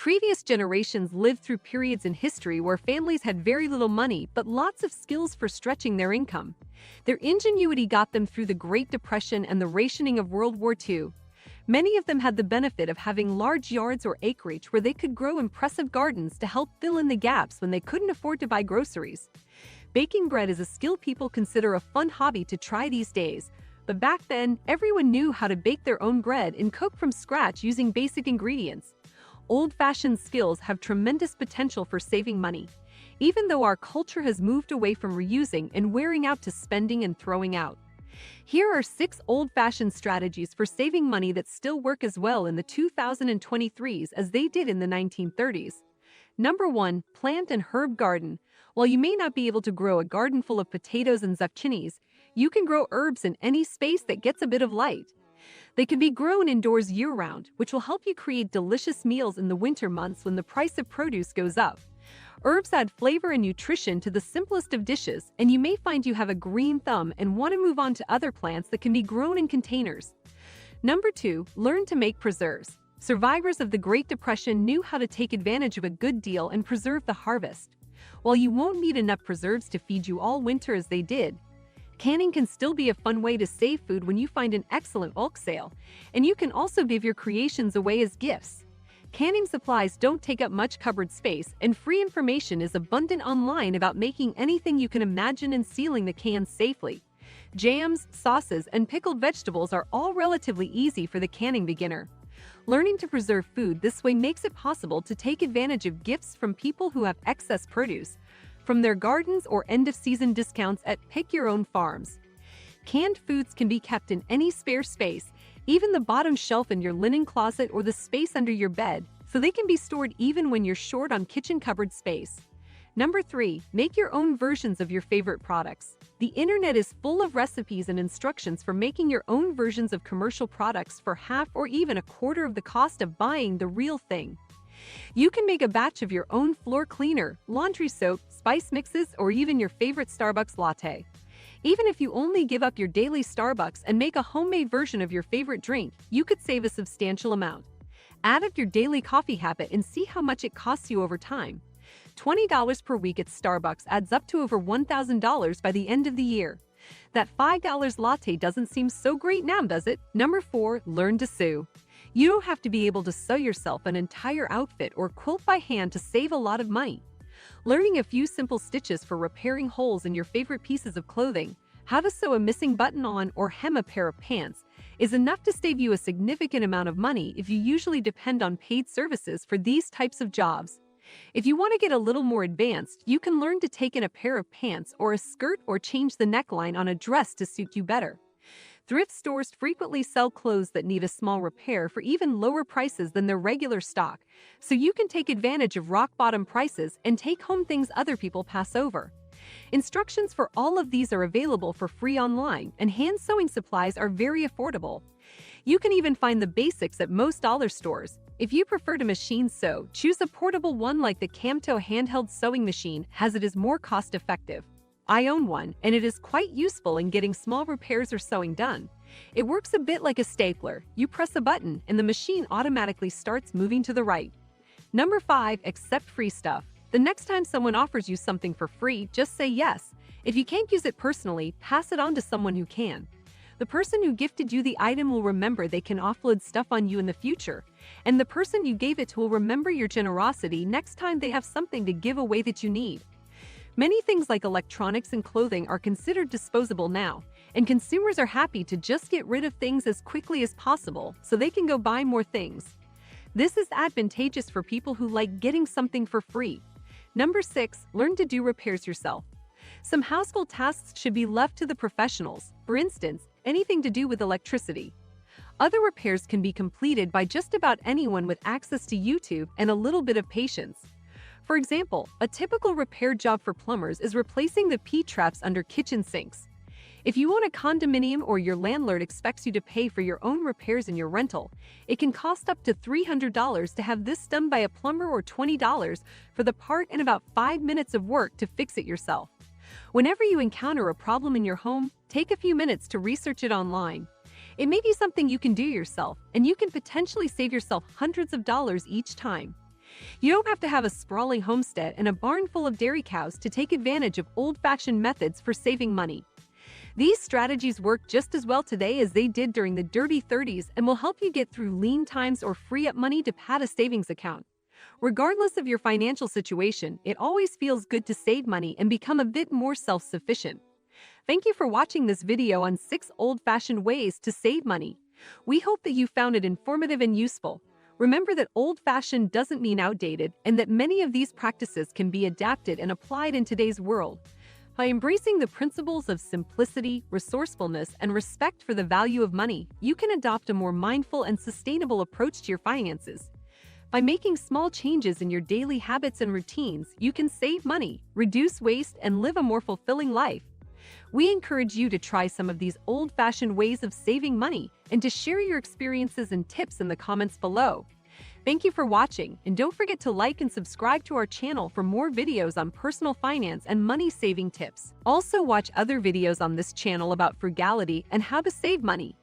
Previous generations lived through periods in history where families had very little money but lots of skills for stretching their income. Their ingenuity got them through the Great Depression and the rationing of World War II. Many of them had the benefit of having large yards or acreage where they could grow impressive gardens to help fill in the gaps when they couldn't afford to buy groceries. Baking bread is a skill people consider a fun hobby to try these days, but back then, everyone knew how to bake their own bread and cook from scratch using basic ingredients. Old-fashioned skills have tremendous potential for saving money, even though our culture has moved away from reusing and wearing out to spending and throwing out. Here are 6 old-fashioned strategies for saving money that still work as well in the 2023s as they did in the 1930s. Number 1. Plant and herb garden. While you may not be able to grow a garden full of potatoes and zucchinis, you can grow herbs in any space that gets a bit of light. They can be grown indoors year-round, which will help you create delicious meals in the winter months when the price of produce goes up. Herbs add flavor and nutrition to the simplest of dishes, and you may find you have a green thumb and want to move on to other plants that can be grown in containers. Number 2. Learn to make preserves. Survivors of the Great Depression knew how to take advantage of a good deal and preserve the harvest. While you won't need enough preserves to feed you all winter as they did, canning can still be a fun way to save food when you find an excellent bulk sale, and you can also give your creations away as gifts. Canning supplies don't take up much cupboard space, and free information is abundant online about making anything you can imagine and sealing the cans safely. Jams, sauces, and pickled vegetables are all relatively easy for the canning beginner. Learning to preserve food this way makes it possible to take advantage of gifts from people who have excess produce, from their gardens or end-of-season discounts at pick-your-own farms. Canned foods can be kept in any spare space, even the bottom shelf in your linen closet or the space under your bed, so they can be stored even when you're short on kitchen cupboard space. Number 3. Make your own versions of your favorite products. The internet is full of recipes and instructions for making your own versions of commercial products for half or even a quarter of the cost of buying the real thing. You can make a batch of your own floor cleaner, laundry soap, spice mixes, or even your favorite Starbucks latte. Even if you only give up your daily Starbucks and make a homemade version of your favorite drink, you could save a substantial amount. Add up your daily coffee habit and see how much it costs you over time. $20 per week at Starbucks adds up to over $1,000 by the end of the year. That $5 latte doesn't seem so great now, does it? Number 4. Learn to sew. You don't have to be able to sew yourself an entire outfit or quilt by hand to save a lot of money. Learning a few simple stitches for repairing holes in your favorite pieces of clothing, how to sew a missing button on or hem a pair of pants, is enough to save you a significant amount of money if you usually depend on paid services for these types of jobs. If you want to get a little more advanced, you can learn to take in a pair of pants or a skirt or change the neckline on a dress to suit you better. Thrift stores frequently sell clothes that need a small repair for even lower prices than their regular stock, so you can take advantage of rock-bottom prices and take home things other people pass over. Instructions for all of these are available for free online, and hand sewing supplies are very affordable. You can even find the basics at most dollar stores. If you prefer to machine sew, choose a portable one like the Camto handheld sewing machine, as it is more cost-effective. I own one, and it is quite useful in getting small repairs or sewing done. It works a bit like a stapler. You press a button, and the machine automatically starts moving to the right. Number 5. Accept free stuff. The next time someone offers you something for free, just say yes. If you can't use it personally, pass it on to someone who can. The person who gifted you the item will remember they can offload stuff on you in the future, and the person you gave it to will remember your generosity next time they have something to give away that you need. Many things like electronics and clothing are considered disposable now, and consumers are happy to just get rid of things as quickly as possible so they can go buy more things. This is advantageous for people who like getting something for free. Number 6. Learn to do repairs yourself. Some household tasks should be left to the professionals, for instance, anything to do with electricity. Other repairs can be completed by just about anyone with access to YouTube and a little bit of patience. For example, a typical repair job for plumbers is replacing the P-traps under kitchen sinks. If you own a condominium or your landlord expects you to pay for your own repairs in your rental, it can cost up to $300 to have this done by a plumber or $20 for the part and about 5 minutes of work to fix it yourself. Whenever you encounter a problem in your home, take a few minutes to research it online. It may be something you can do yourself, and you can potentially save yourself hundreds of dollars each time. You don't have to have a sprawling homestead and a barn full of dairy cows to take advantage of old-fashioned methods for saving money. These strategies work just as well today as they did during the dirty 30s and will help you get through lean times or free up money to pad a savings account. Regardless of your financial situation, it always feels good to save money and become a bit more self-sufficient. Thank you for watching this video on 6 old-fashioned ways to save money. We hope that you found it informative and useful. Remember that old-fashioned doesn't mean outdated and that many of these practices can be adapted and applied in today's world. By embracing the principles of simplicity, resourcefulness, and respect for the value of money, you can adopt a more mindful and sustainable approach to your finances. By making small changes in your daily habits and routines, you can save money, reduce waste, and live a more fulfilling life. We encourage you to try some of these old-fashioned ways of saving money and to share your experiences and tips in the comments below. Thank you for watching, and don't forget to like and subscribe to our channel for more videos on personal finance and money-saving tips. Also watch other videos on this channel about frugality and how to save money.